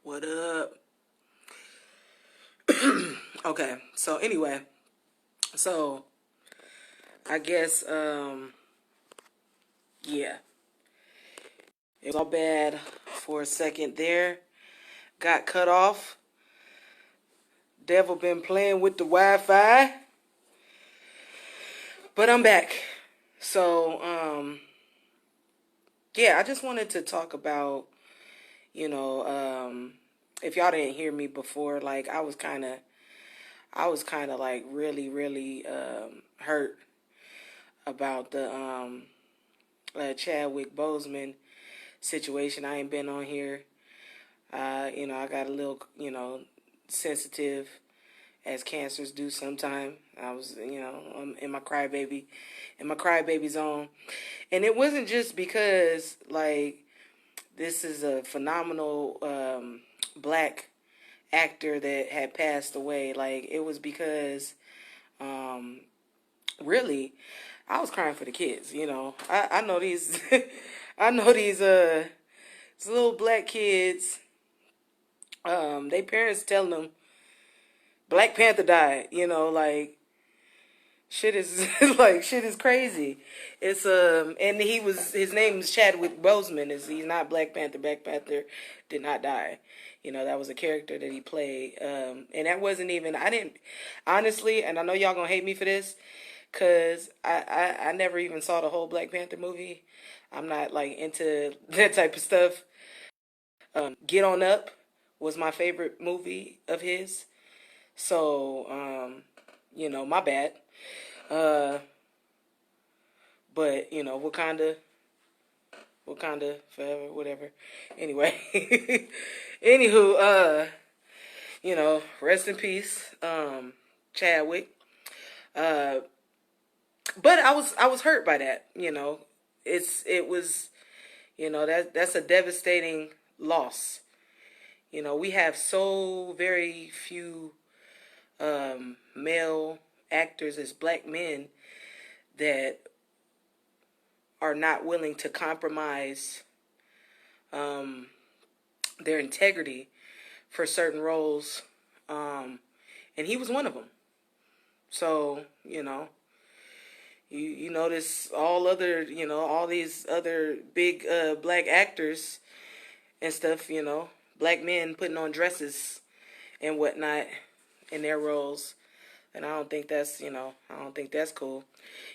What up? Okay, so anyway, so I guess yeah, it was all bad for a second there. Got cut off. Devil been playing with the Wi-Fi, but I'm back. So yeah, I just wanted to talk about, you know, if y'all didn't hear me before, like I was kind of like really hurt about the Chadwick Boseman situation. I ain't been on here. I got a little, sensitive as cancers do sometime. I was, in my crybaby zone. And it wasn't just because, like, this is a phenomenal black actor that had passed away. Like, it was because, um, really, I was crying for the kids. I know these, I know these little black kids. They parents telling them Black Panther died. Like shit is like shit is crazy. It's and his name is Chadwick Boseman. He's not Black Panther. Black Panther did not die. That was a character that he played. And that wasn't even, I didn't, honestly, and I know y'all gonna hate me for this, cause I never even saw the whole Black Panther movie. I'm not like into that type of stuff. Get On Up was my favorite movie of his. So, my bad. Uh, but Wakanda forever, whatever. Anyway, anywho, rest in peace, Chadwick. Uh, but I was hurt by that. It was that's a devastating loss. We have so very few male actors as black men that are not willing to compromise their integrity for certain roles, and he was one of them. So you notice all these other big black actors and stuff. Black men putting on dresses and whatnot in their roles, and I don't think that's cool.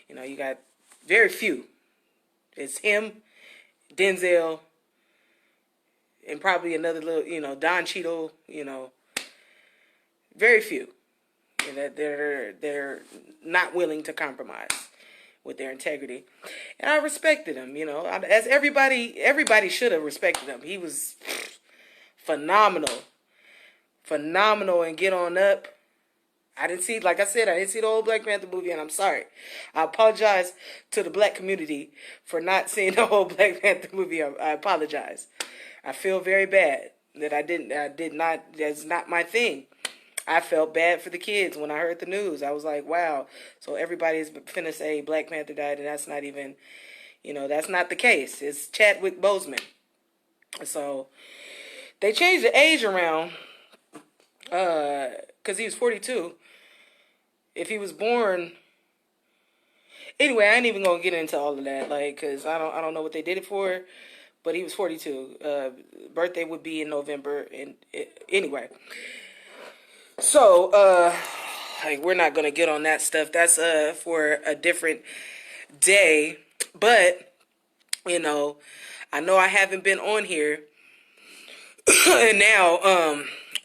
You got very few. It's him, Denzel, and probably another little, Don Cheadle. Very few that they're not willing to compromise with their integrity, and I respected him. As everybody should have respected him. He was phenomenal, phenomenal, and Get On Up. I didn't see, like I said, I didn't see the whole Black Panther movie, and I'm sorry. I apologize to the black community for not seeing the whole Black Panther movie. I apologize. I feel very bad that I did not, that's not my thing. I felt bad for the kids when I heard the news. I was like, wow. So everybody's finna say Black Panther died, and that's not even, that's not the case. It's Chadwick Boseman. So they changed the age around, because he was 42. If he was born, anyway, I ain't even gonna get into all of that, like, cause I don't know what they did it for, but he was 42. Birthday would be in November, and anyway. So, like, we're not gonna get on that stuff. That's for a different day. But I know I haven't been on here, and now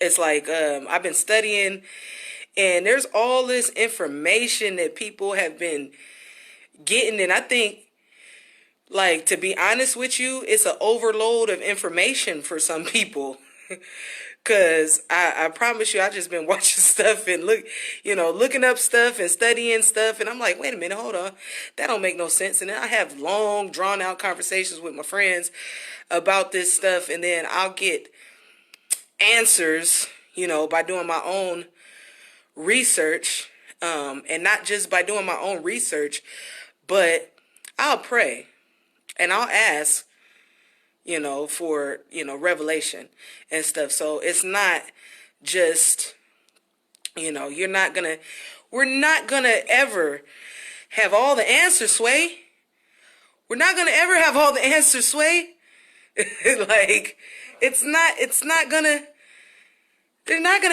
it's like I've been studying, and there's all this information that people have been getting, and I think, like, to be honest with you, it's an overload of information for some people. Cause I promise you, I just been watching stuff and looking up stuff and studying stuff, and I'm like, wait a minute, hold on, that don't make no sense. And then I have long, drawn out conversations with my friends about this stuff, and then I'll get answers, by doing my own research, and not just by doing my own research, but I'll pray and I'll ask, for, revelation and stuff. So it's not just, we're not going to ever have all the answers, Sway. We're not going to ever have all the answers, Sway. Like, they're not going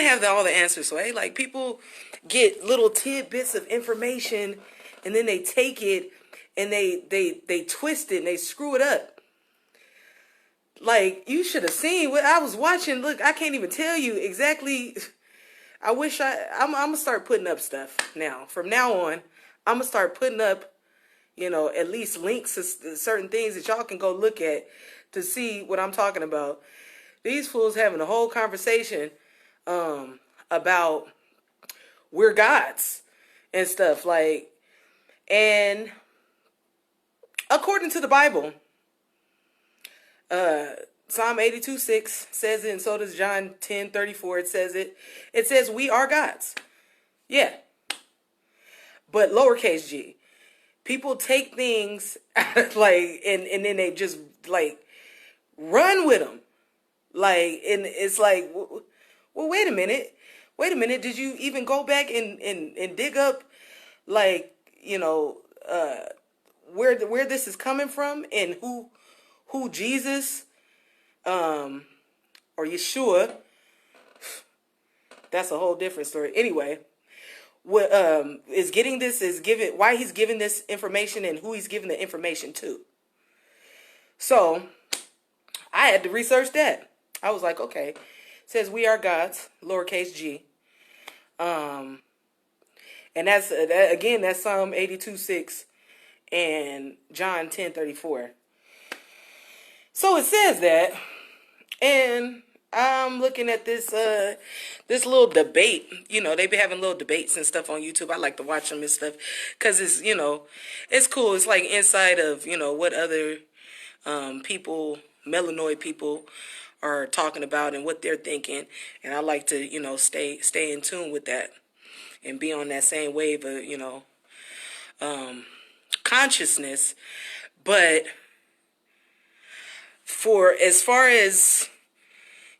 to have all the answers, Sway. Like, people get little tidbits of information and then they take it and they twist it and they screw it up. Like, you should have seen what I was watching. Look, I can't even tell you exactly. I'm going to start putting up stuff now. From now on, I'm going to start putting up, at least links to certain things that y'all can go look at to see what I'm talking about. These fools having a whole conversation about we're gods and stuff. Like, and according to the Bible, Psalm 82:6 says it, and so does John 10:34. It says we are gods. Yeah. But lowercase g. People take things like, and then they just like run with them. Like, and it's like, well, wait a minute. Did you even go back and dig up, like, where this is coming from and who Jesus, or Yeshua, that's a whole different story. Anyway, what why he's giving this information and who he's giving the information to. So I had to research that. I was like, okay, it says we are gods, lowercase g. And that's Psalm 82:6 and John 10:34. So it says that, and I'm looking at this this little debate. They be having little debates and stuff on YouTube. I like to watch them and stuff because it's it's cool. It's like inside of what other people, melanoid people, are talking about and what they're thinking, and I like to stay in tune with that and be on that same wave of consciousness. But for as far as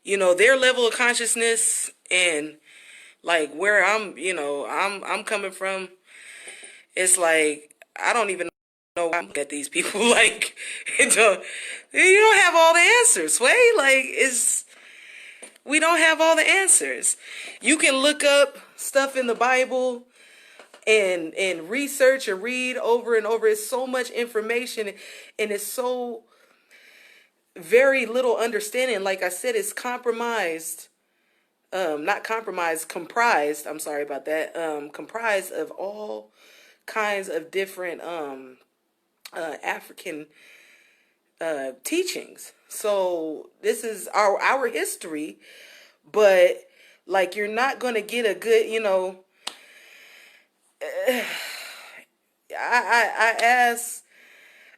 their level of consciousness and like where I'm coming from, it's like I don't even know why I'm looking at these people like you don't have all the answers, Sway. Like, we don't have all the answers. You can look up stuff in the Bible and research and read over and over. It's so much information and it's so very little understanding. Like I said, it's comprised comprised of all kinds of different African teachings. So this is our history, but like you're not going to get a good,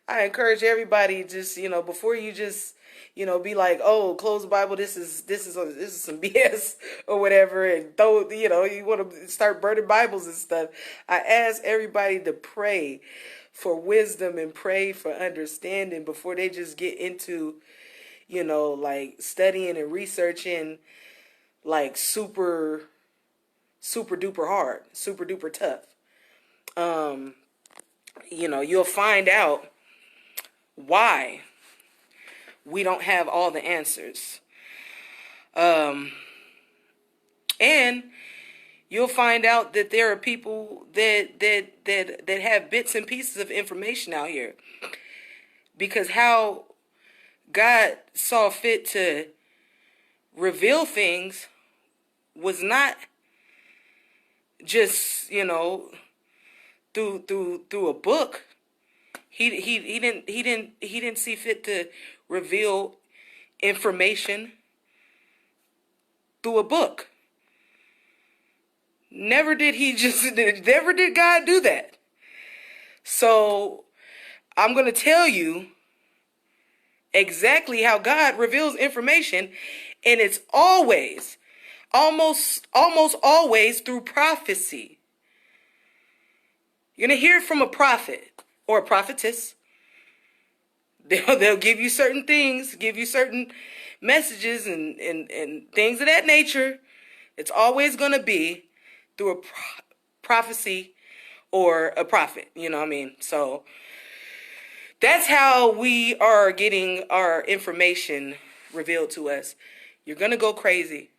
I encourage everybody just, before you just, be like, oh, close the Bible. This is some BS or whatever. And throw, you want to start burning Bibles and stuff. I ask everybody to pray for wisdom and pray for understanding before they just get into, like studying and researching like super duper hard, super duper tough. You'll find out why we don't have all the answers. And you'll find out that there are people that have bits and pieces of information out here. Because how God saw fit to reveal things was not just, through a book. He didn't see fit to reveal information through a book. Never did God do that. So I'm going to tell you exactly how God reveals information, and it's almost always through prophecy. You're going to hear it from a prophet or a prophetess. They'll give you certain things, give you certain messages and things of that nature. It's always going to be through a prophecy or a prophet. You know what I mean? So that's how we are getting our information revealed to us. You're going to go crazy.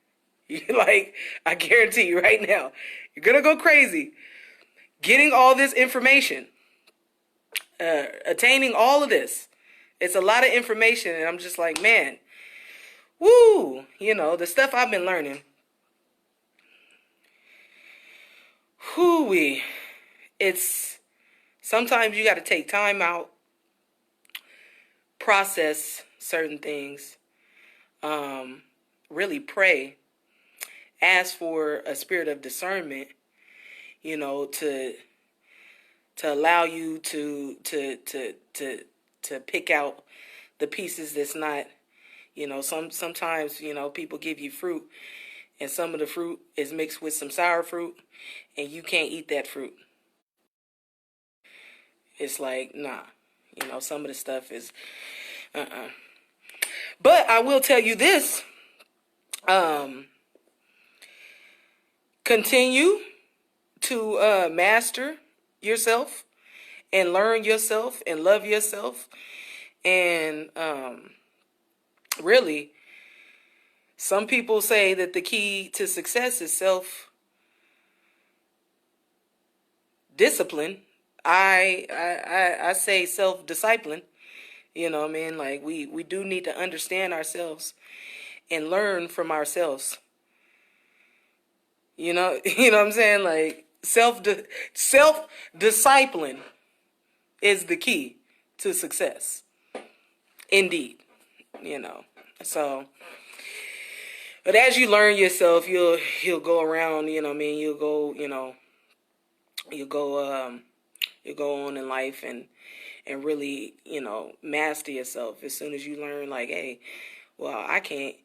Like, I guarantee you right now, you're going to go crazy getting all this information, attaining all of this. It's a lot of information, and I'm just like, man, woo, the stuff I've been learning. Whoo-wee. It's, sometimes you got to take time out, process certain things, really pray, ask for a spirit of discernment, to allow you to pick out the pieces that's not, sometimes, people give you fruit, and some of the fruit is mixed with some sour fruit, and you can't eat that fruit. It's like, nah, some of the stuff is, But I will tell you this, continue to master yourself and learn yourself and love yourself. And really, some people say that the key to success is self-discipline. I say self-discipline. You know what I mean? Like, we do need to understand ourselves and learn from ourselves. You know what I'm saying? Like, self-discipline is the key to success. Indeed. So, but as you learn yourself, you'll go around, you'll go, you'll go on in life and really, master yourself. As soon as you learn, like, hey, well, I can't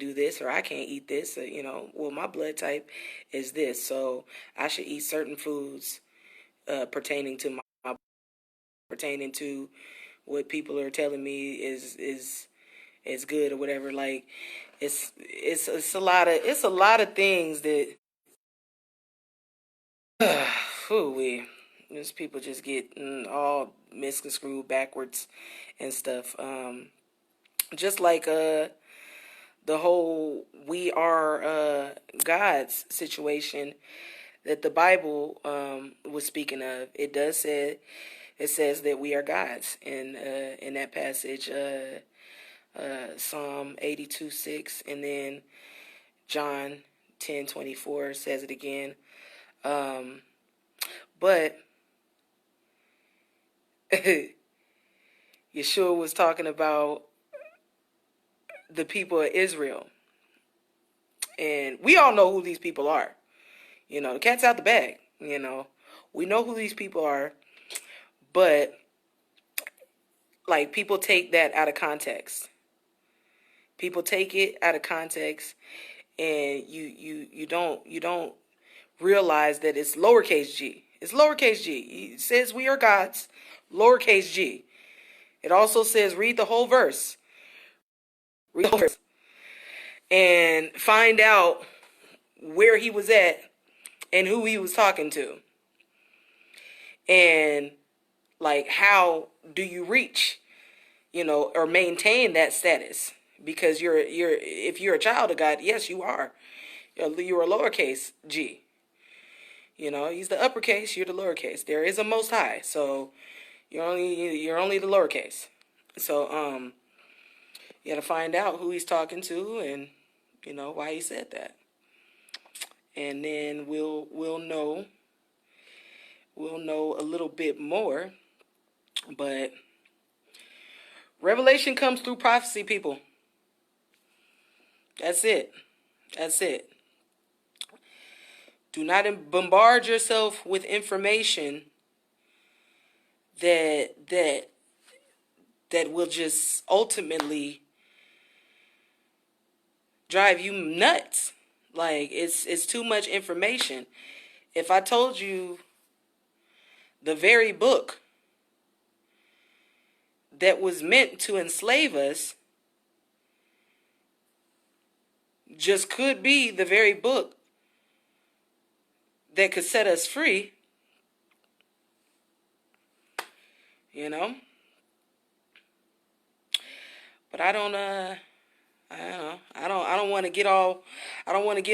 do this, or I can't eat this, or, well, my blood type is this, so I should eat certain foods pertaining to what people are telling me is good or whatever. Like, it's a lot of things that these people just get all misconstrued backwards and stuff. Just like the whole we are God's situation that the Bible was speaking of. It says that we are God's in that passage, Psalm 82:6, and then John 10:24 says it again. But Yeshua was talking about the people of Israel. And we all know who these people are. The cat's out the bag. We know who these people are. But, like, people take that out of context. People take it out of context, and you don't realize that it's lowercase g. It's lowercase g. It says we are God's, lowercase g. It also says read the whole verse. Read the whole verse. And find out where he was at and who he was talking to. And, like, how do you reach, or maintain that status? Because if you're a child of God, yes, you are. You're a lowercase g. He's the uppercase, you're the lowercase. There is a Most High, so you're only the lowercase. So you got to find out who he's talking to and why he said that. And then we'll know a little bit more. But revelation comes through prophecy, people. That's it. Do not bombard yourself with information that will just ultimately drive you nuts. Like, it's too much information. If I told you the very book that was meant to enslave us just could be the very book that could set us free, you know. But I don't want to get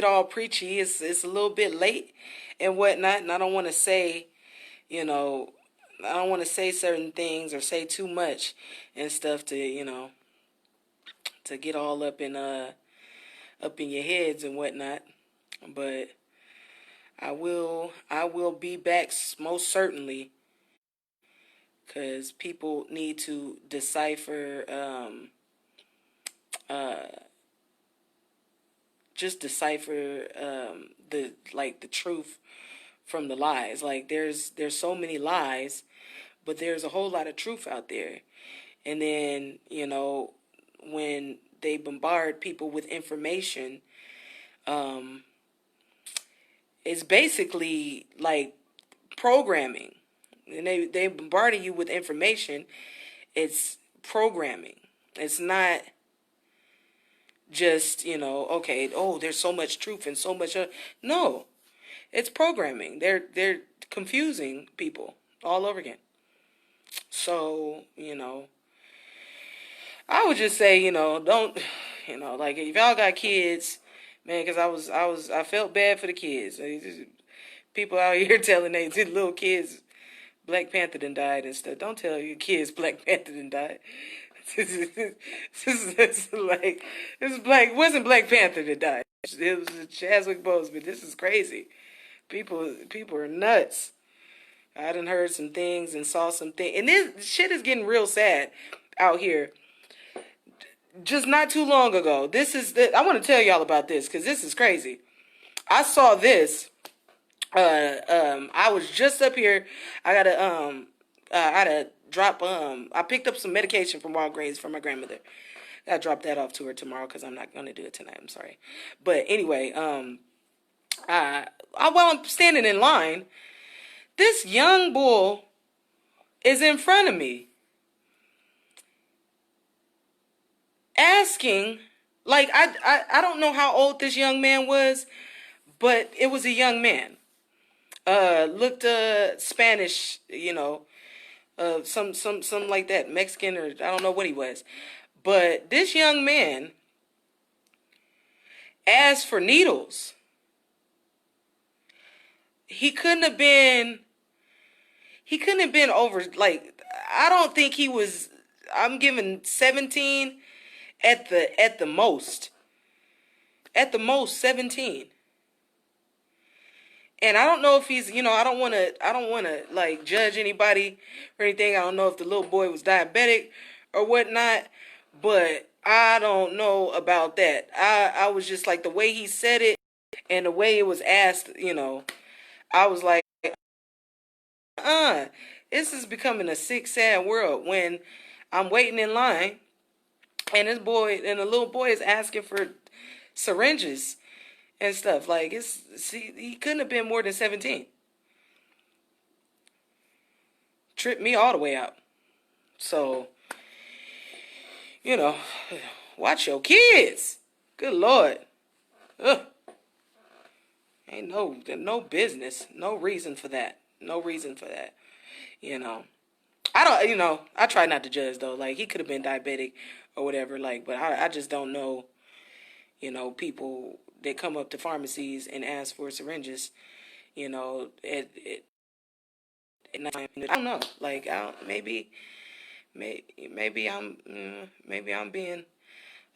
all preachy. It's a little bit late and whatnot, and I don't want to say, you know, I don't want to say certain things or say too much and stuff to, you know, to get all up in your heads and whatnot. But I will be back most certainly, because people need to decipher just decipher the truth from the lies. Like there's so many lies, but there's a whole lot of truth out there. And then, you know, when they bombard people with information, it's basically like programming. And they bombarding you with information. It's programming. It's not just, you know, okay, oh, there's so much truth and so much no. It's programming. They're confusing people all over again. So, you know, I would just say, you know, don't, you know, like if y'all got kids, man, because I felt bad for the kids. People out here telling they little kids Black Panther done died and stuff. Don't tell your kids Black Panther done died. This wasn't Black Panther that died. It was Chadwick Boseman. This is crazy. People are nuts. I done heard some things and saw some things, and this shit is getting real sad out here. Just not too long ago, I want to tell y'all about this because this is crazy. I saw this. I was just up here. I gotta drop. I picked up some medication from Walgreens for my grandmother. Gotta drop that off to her tomorrow because I'm not gonna do it tonight. I'm sorry, but anyway, while I'm standing in line, this young bull is in front of me, asking, like I don't know how old this young man was, but it was a young man. Looked Spanish, you know, some like that, Mexican, or I don't know what he was. But this young man asked for needles. He couldn't have been over, like, I don't think he was, I'm giving 17 at the most. At the most 17. And I don't know if he's, you know, I don't want to like judge anybody or anything. I don't know if the little boy was diabetic or whatnot, but I don't know about that. I was just like, the way he said it and the way it was asked, you know, I was like, this is becoming a sick, sad world when I'm waiting in line and the little boy is asking for syringes and stuff. Like, he couldn't have been more than 17. Tripped me all the way out. So, you know, watch your kids. Good Lord. Ugh. Ain't no business. No reason for that. No reason for that. You know. I try not to judge though. Like, he could have been diabetic or whatever. Like, but I just don't know, you know, people that come up to pharmacies and ask for syringes, you know, I don't know. Like, maybe I'm being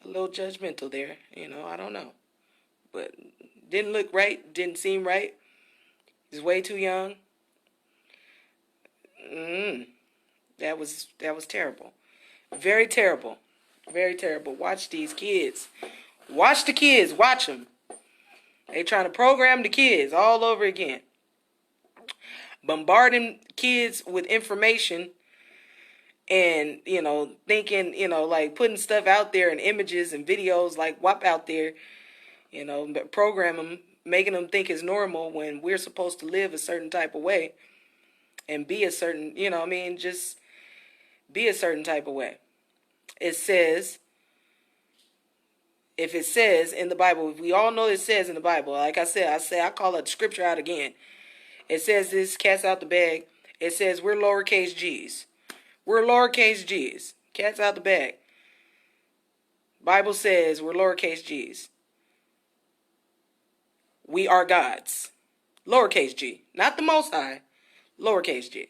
a little judgmental there. You know, I don't know. But didn't look right. Didn't seem right. He's way too young. That was terrible. Very terrible. Very terrible. Watch these kids. Watch the kids. Watch them. They trying to program the kids all over again. Bombarding kids with information and, you know, thinking, you know, like putting stuff out there and images and videos like WAP out there, you know, program them, making them think it's normal when we're supposed to live a certain type of way and be a certain, you know what I mean, just be a certain type of way. It says, if it says in the Bible, if we all know it says in the Bible, like I said, I call it scripture out again. It says this, cats out the bag. It says we're lowercase g's. We're lowercase g's. Cats out the bag. Bible says we're lowercase g's. We are gods. Lowercase g. Not the Most High. Lowercase g.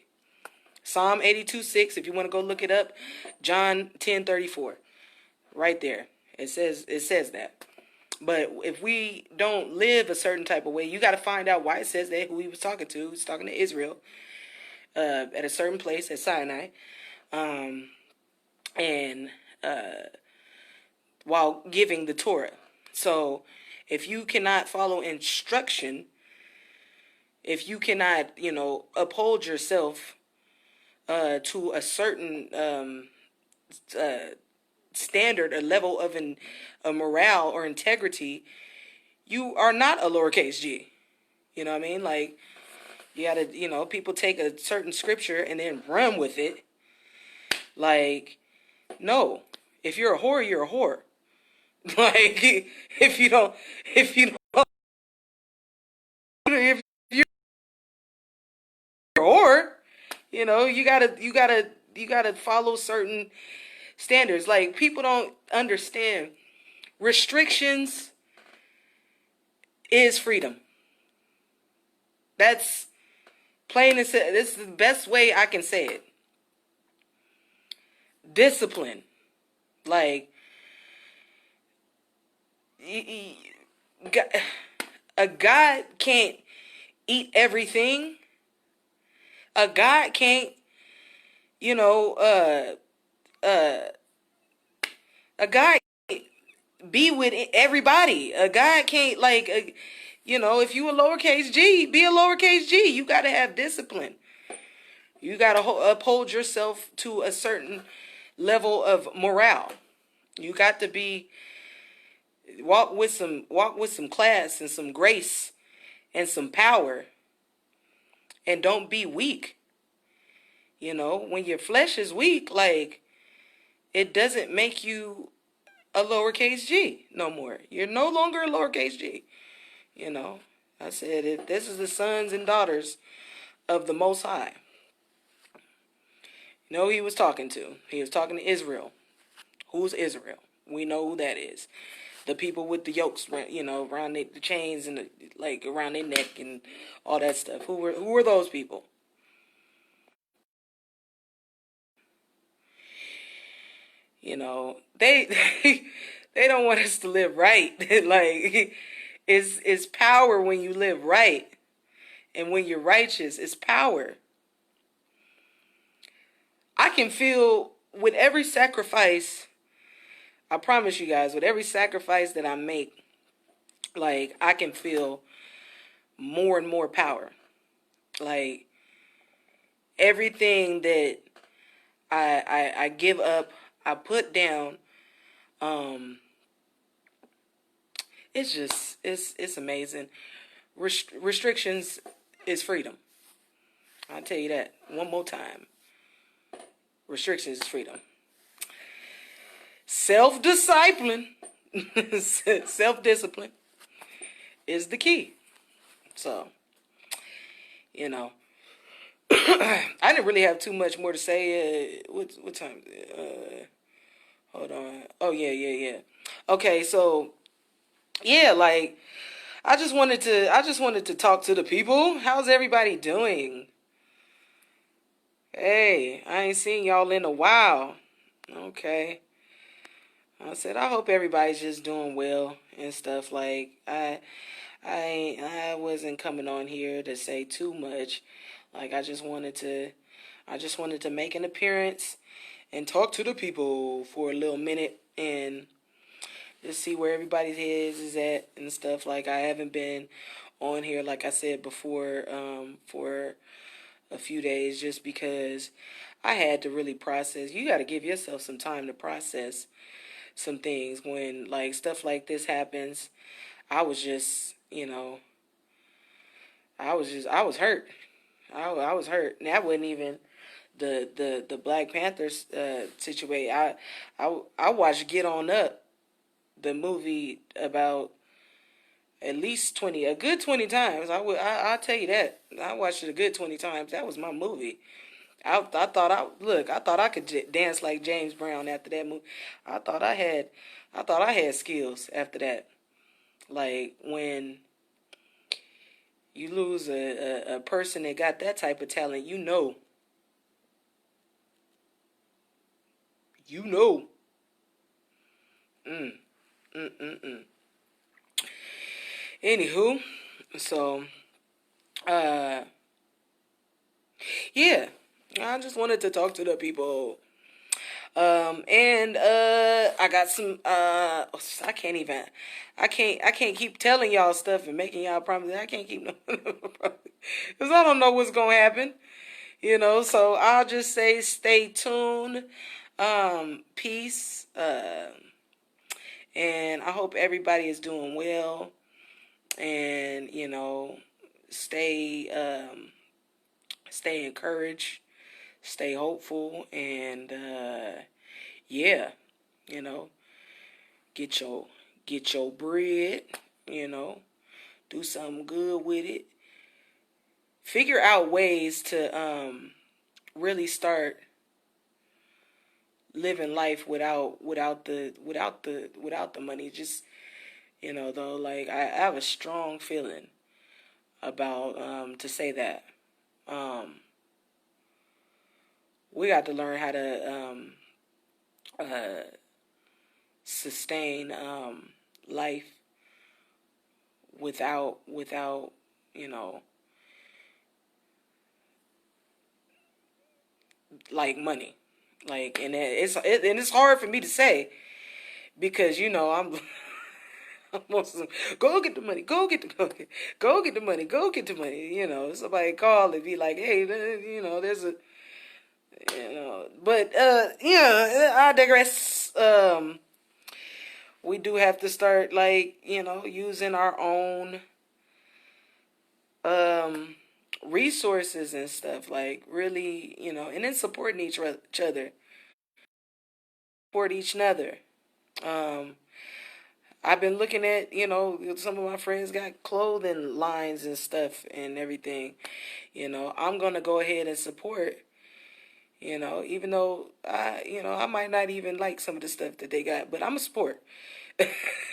Psalm 82:6, if you want to go look it up. John 10:34. Right there. It says that. But if we don't live a certain type of way, you got to find out why it says that, who he was talking to. He was talking to Israel at a certain place at Sinai. And while giving the Torah. So if you cannot follow instruction, if you cannot, uphold yourself to a certain standard, a level of a morale or integrity, you are not a lowercase g. You know what I mean? Like, you gotta, people take a certain scripture and then run with it. Like, no. If you're a whore, you're a whore. Like, if you're a whore, you gotta follow certain standards. Like, people don't understand. Restrictions is freedom. That's plain and simple. This is the best way I can say it. Discipline. Like, a God can't eat everything. A God can't, a God can't be with everybody. A God can't, if you a lowercase g, be a lowercase g. You got to have discipline. You got to uphold yourself to a certain level of morale. You got to walk with some class and some grace and some power. And don't be weak. When your flesh is weak, like, it doesn't make you a lowercase g no more. You're no longer a lowercase g. I said, this is the sons and daughters of the Most High. Who he was talking to? He was talking to Israel. Who's Israel? We know who that is. The people with the yokes, around the chains and around their neck and all that stuff. Who were those people? They they don't want us to live right. Like, it's power when you live right, and when you're righteous, it's power. I can feel with every sacrifice. I promise you guys, with every sacrifice that I make, like, I can feel more and more power. Like, everything that I give up, I put down. It's amazing. Restrictions is freedom. I'll tell you that one more time. Restrictions is freedom. Self-discipline is the key. So, I didn't really have too much more to say. What time? Hold on. Oh, yeah. Okay, so, yeah, like, I just wanted to talk to the people. How's everybody doing? Hey, I ain't seen y'all in a while. Okay. I said, I hope everybody's just doing well and stuff. Like, I wasn't coming on here to say too much. Like, I just wanted to make an appearance and talk to the people for a little minute and just see where everybody's heads is at and stuff. Like, I haven't been on here, like I said before, for a few days, just because I had to really process. You got to give yourself some time to process some things when, like, stuff like this happens. I was just, I was hurt. I was hurt. And that wasn't even the Black Panthers situation. I watched Get On Up, the movie, about at least a good 20 times. I'll tell you that. I watched it a good 20 times. That was my movie. I thought I could dance like James Brown after that movie. I thought I had skills after that. Like when you lose a person that got that type of talent, you know. Mm, mm, mm, mm. Anywho, so uh, yeah, I just wanted to talk to the people. And I got some I can't keep telling y'all stuff and making y'all promises. I can't keep no because I don't know what's gonna happen. So I'll just say stay tuned. Peace. And I hope everybody is doing well. And stay stay encouraged, stay hopeful, and yeah, you know, get your bread, you know, do something good with it. Figure out ways to really start living life without the money. Just though, like I have a strong feeling about to say that we got to learn how to uh, sustain life without you know like money, like, and it's hard for me to say because I'm I'm on some, go get the money, go get the money, go get the money. Somebody call and be like, hey, there's a, but yeah, I digress. We do have to start, like, using our own resources and stuff, like, really, and then supporting each other, support each other. Um, I've been looking at, some of my friends got clothing lines and stuff and everything. I'm gonna go ahead and support. Even though I might not even like some of the stuff that they got, but I'm a support.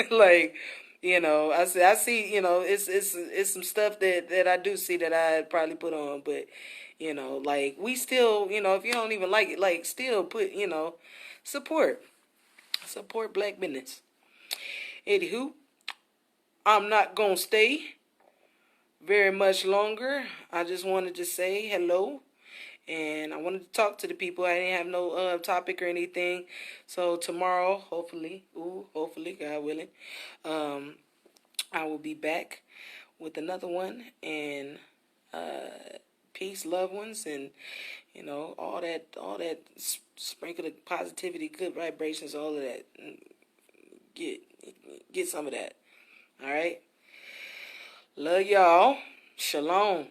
Like, I see, it's some stuff that I do see that I probably put on, but like, we still, if you don't even like it, like, still put, support, support black business. Anywho, I'm not gonna stay very much longer. I just wanted to say hello. And I wanted to talk to the people. I didn't have no topic or anything. So tomorrow, hopefully, God willing, I will be back with another one. And peace, loved ones, and all that sprinkle of positivity, good vibrations, all of that. Get some of that. All right. Love y'all. Shalom.